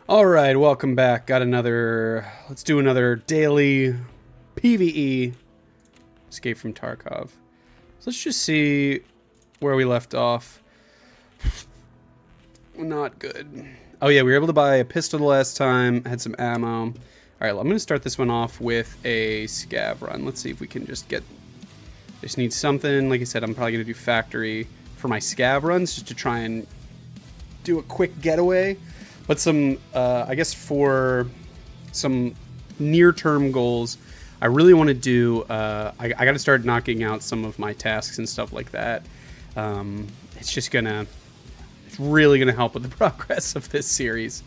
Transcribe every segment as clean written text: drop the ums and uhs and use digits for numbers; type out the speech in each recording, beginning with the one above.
All right, welcome back. Got another. Let's do another daily PVE escape from Tarkov. So let's just see where we left off. Not good. Oh yeah, we were able to buy a pistol the last time. Had some ammo. All right, I'm gonna start this one off with a scav run. Let's see if we can just get. Just need something. Like I said, I'm probably gonna do factory for my scav runs just to try and do a quick getaway. But some, I guess for some near-term goals, I really want to do, I got to start knocking out some of my tasks and stuff like that. It's really going to help with the progress of this series.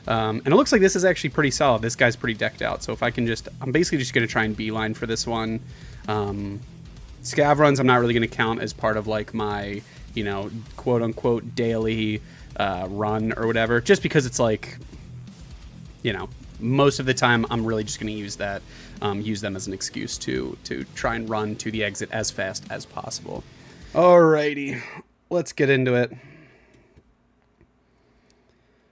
And it looks like this is actually pretty solid. This guy's pretty decked out. So if I can just, I'm basically just going to try and beeline for this one. Scav runs, I'm not really going to count as part of like my, quote unquote daily run or whatever, just because it's like, most of the time I'm really just going to use that, use them as an excuse to try and run to the exit as fast as possible. Alrighty, let's get into it.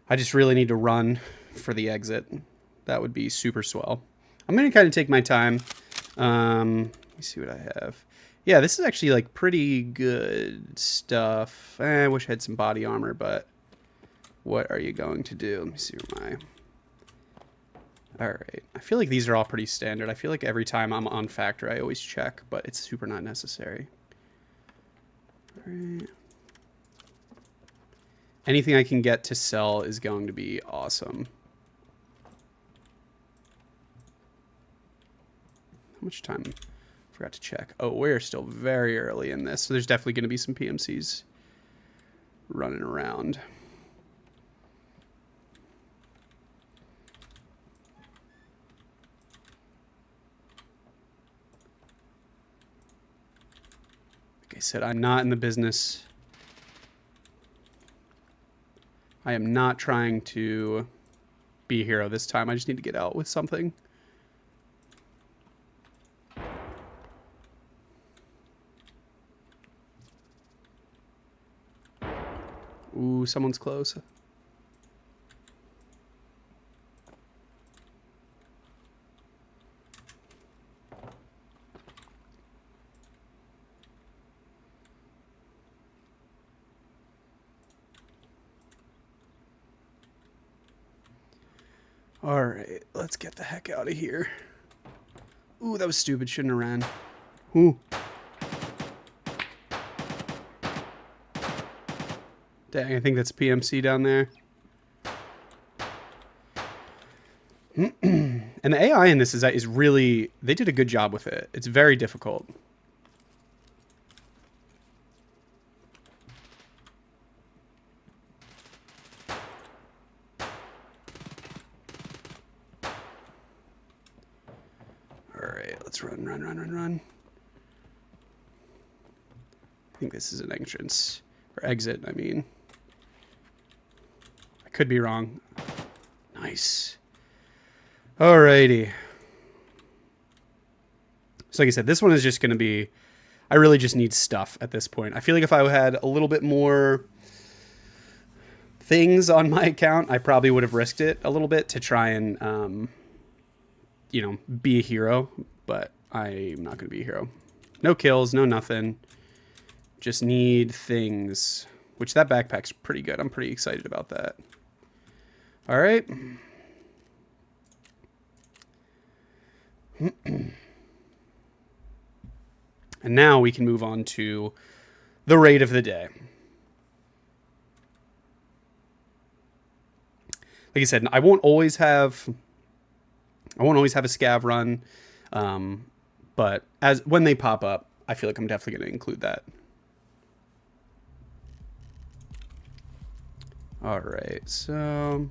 I just really need to run for the exit. That would be super swell. I'm going to kind of take my time. Let me see what I have. Yeah, this is actually like pretty good stuff. I wish I had some body armor, but what are you going to do? Let me see where my... Alright. I feel like these are all pretty standard. I feel like every time I'm on factor, I always check, but it's super not necessary. Alright. Anything I can get to sell is going to be awesome. How much time? Forgot to check. Oh, we're still very early in this, so there's definitely going to be some PMCs running around. Like I said, I'm not in the business. I am not trying to be a hero this time. I just need to get out with something. Ooh, someone's close. Alright, let's get the heck out of here. Ooh, that was stupid. Shouldn't have ran. Ooh. Dang, I think that's a PMC down there. And the AI in this is really... They did a good job with it. It's very difficult. Alright, let's run. I think this is an entrance. Or exit, I mean. I could be wrong. Nice. Alrighty. So like I said, this one is just going to be... I really just need stuff at this point. I feel like if I had a little bit more things on my account, I probably would have risked it a little bit to try and, be a hero. But I'm not going to be a hero. No kills, no nothing. Just need things. Which that backpack's pretty good. I'm pretty excited about that. Alright. And now we can move on to the raid of the day. Like I said, I won't always have a scav run, but when they pop up, I feel like I'm definitely going to include that. All right, so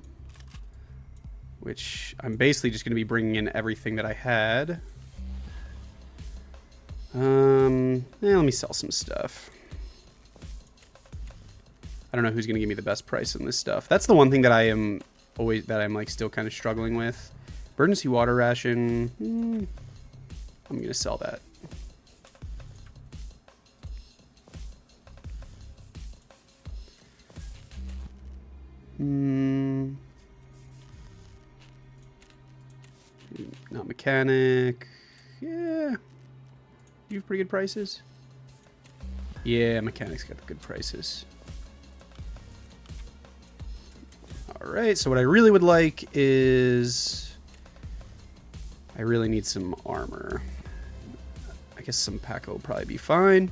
which I'm basically just going to be bringing in everything that I had. Let me sell some stuff. I don't know who's going to give me the best price on this stuff. That's the one thing that I'm like still kind of struggling with. Emergency water ration. I'm going to sell that. Not mechanic. Yeah. You have pretty good prices? Yeah, mechanic's got the good prices. Alright, so what I really would like is... I really need some armor. I guess some Paco will probably be fine.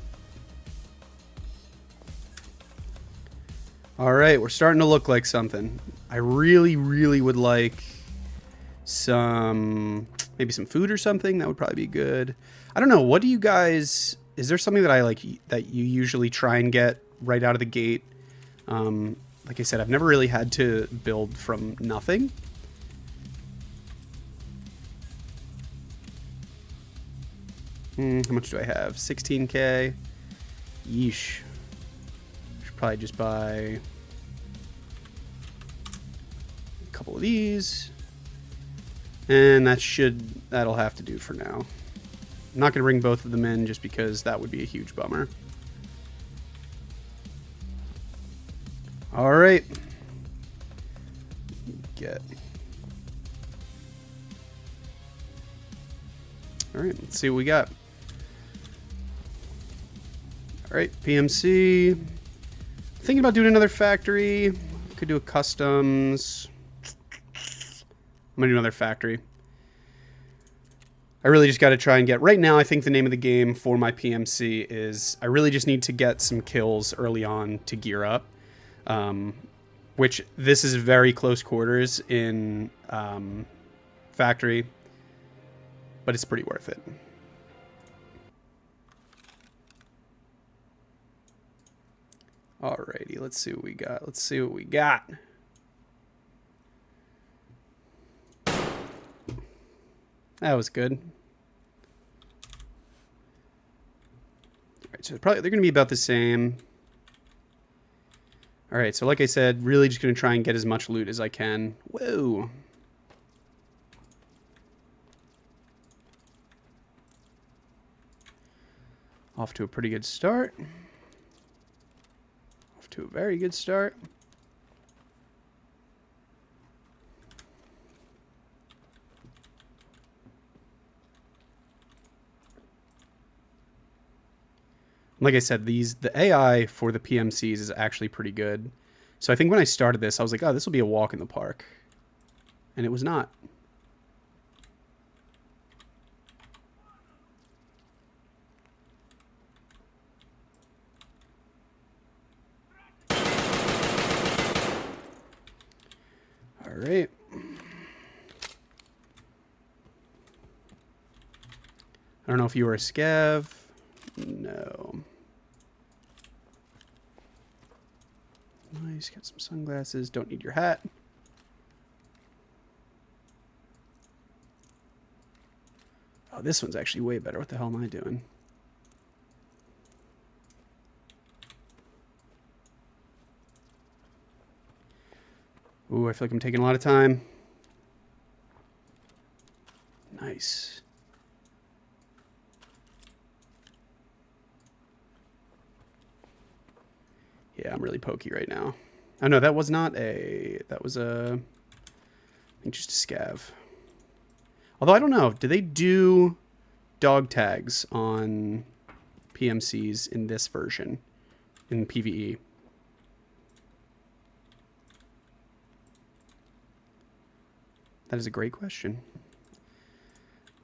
Alright, we're starting to look like something. I really, really would like some... maybe some food or something. That would probably be good. I don't know. What do you guys... is there something that I like that you usually try and get right out of the gate? Like I said, I've never really had to build from nothing. How much do I have? 16k. Yeesh. Should probably just buy a couple of these. And that'll have to do for now. I'm not going to bring both of them in just because that would be a huge bummer. All right. All right, let's see what we got. All right, PMC. Thinking about doing another factory. Could do a customs. I'm going to do another factory. I really just got to try and get... right now, I think the name of the game for my PMC is... I really just need to get some kills early on to gear up. Which, this is very close quarters in factory. But it's pretty worth it. Alrighty, let's see what we got. Let's see what we got. That was good. Alright, so they're going to be about the same. Alright, so like I said, really just going to try and get as much loot as I can. Whoa. Off to a pretty good start. Off to a very good start. Like I said, the AI for the PMCs is actually pretty good. So I think when I started this, I was like, oh, this will be a walk in the park. And it was not. All right. I don't know if you were a scav. No. Nice. Got some sunglasses. Don't need your hat. Oh, this one's actually way better. What the hell am I doing? Ooh, I feel like I'm taking a lot of time. Nice. Yeah, I'm really pokey right now. Oh, no, that was not a... that was a... I think just a scav. Although, I don't know. Do they do dog tags on PMCs in this version? In PVE? That is a great question.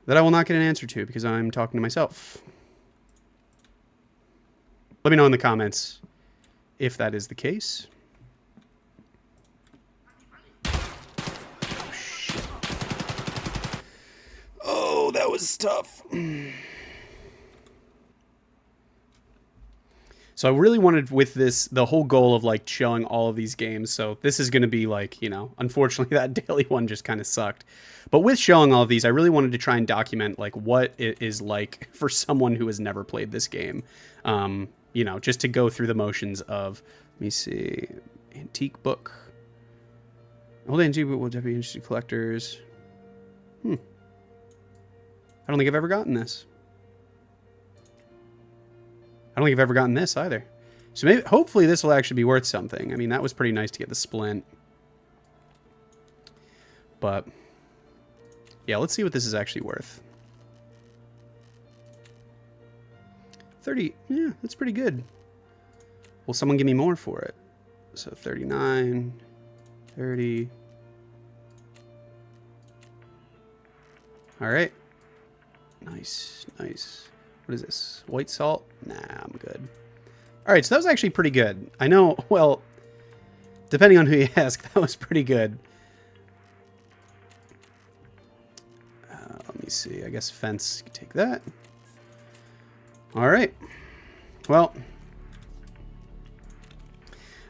That I will not get an answer to because I'm talking to myself. Let me know in the comments if that is the case. Oh, shit. Oh, that was tough. So I really wanted with this, the whole goal of like showing all of these games. So this is going to be like, you know, unfortunately that daily one just kind of sucked. But with showing all of these, I really wanted to try and document like what it is like for someone who has never played this game. You know, just to go through the motions of, let me see, antique book. Old antique book will be interested collectors. I don't think I've ever gotten this. I don't think I've ever gotten this either. So maybe, hopefully this will actually be worth something. I mean, that was pretty nice to get the splint. But Yeah, let's see what this is actually worth. 30, yeah, that's pretty good. Will someone give me more for it? So 39, 30. All right. Nice, nice. What is this? White salt? Nah, I'm good. All right, so that was actually pretty good. I know, well, depending on who you ask, that was pretty good. Let me see. I guess fence, take that. All right. Well,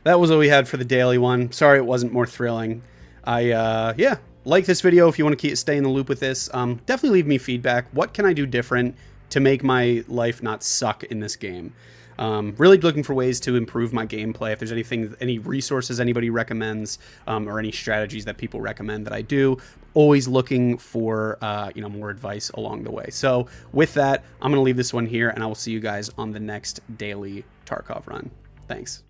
that was what we had for the daily one. Sorry it wasn't more thrilling. Yeah, like this video if you want to stay in the loop with this. Definitely leave me feedback. What can I do different to make my life not suck in this game? Really looking for ways to improve my gameplay. If there's anything, any resources anybody recommends, or any strategies that people recommend that I do, always looking for, more advice along the way. So with that, I'm going to leave this one here and I will see you guys on the next daily Tarkov run. Thanks.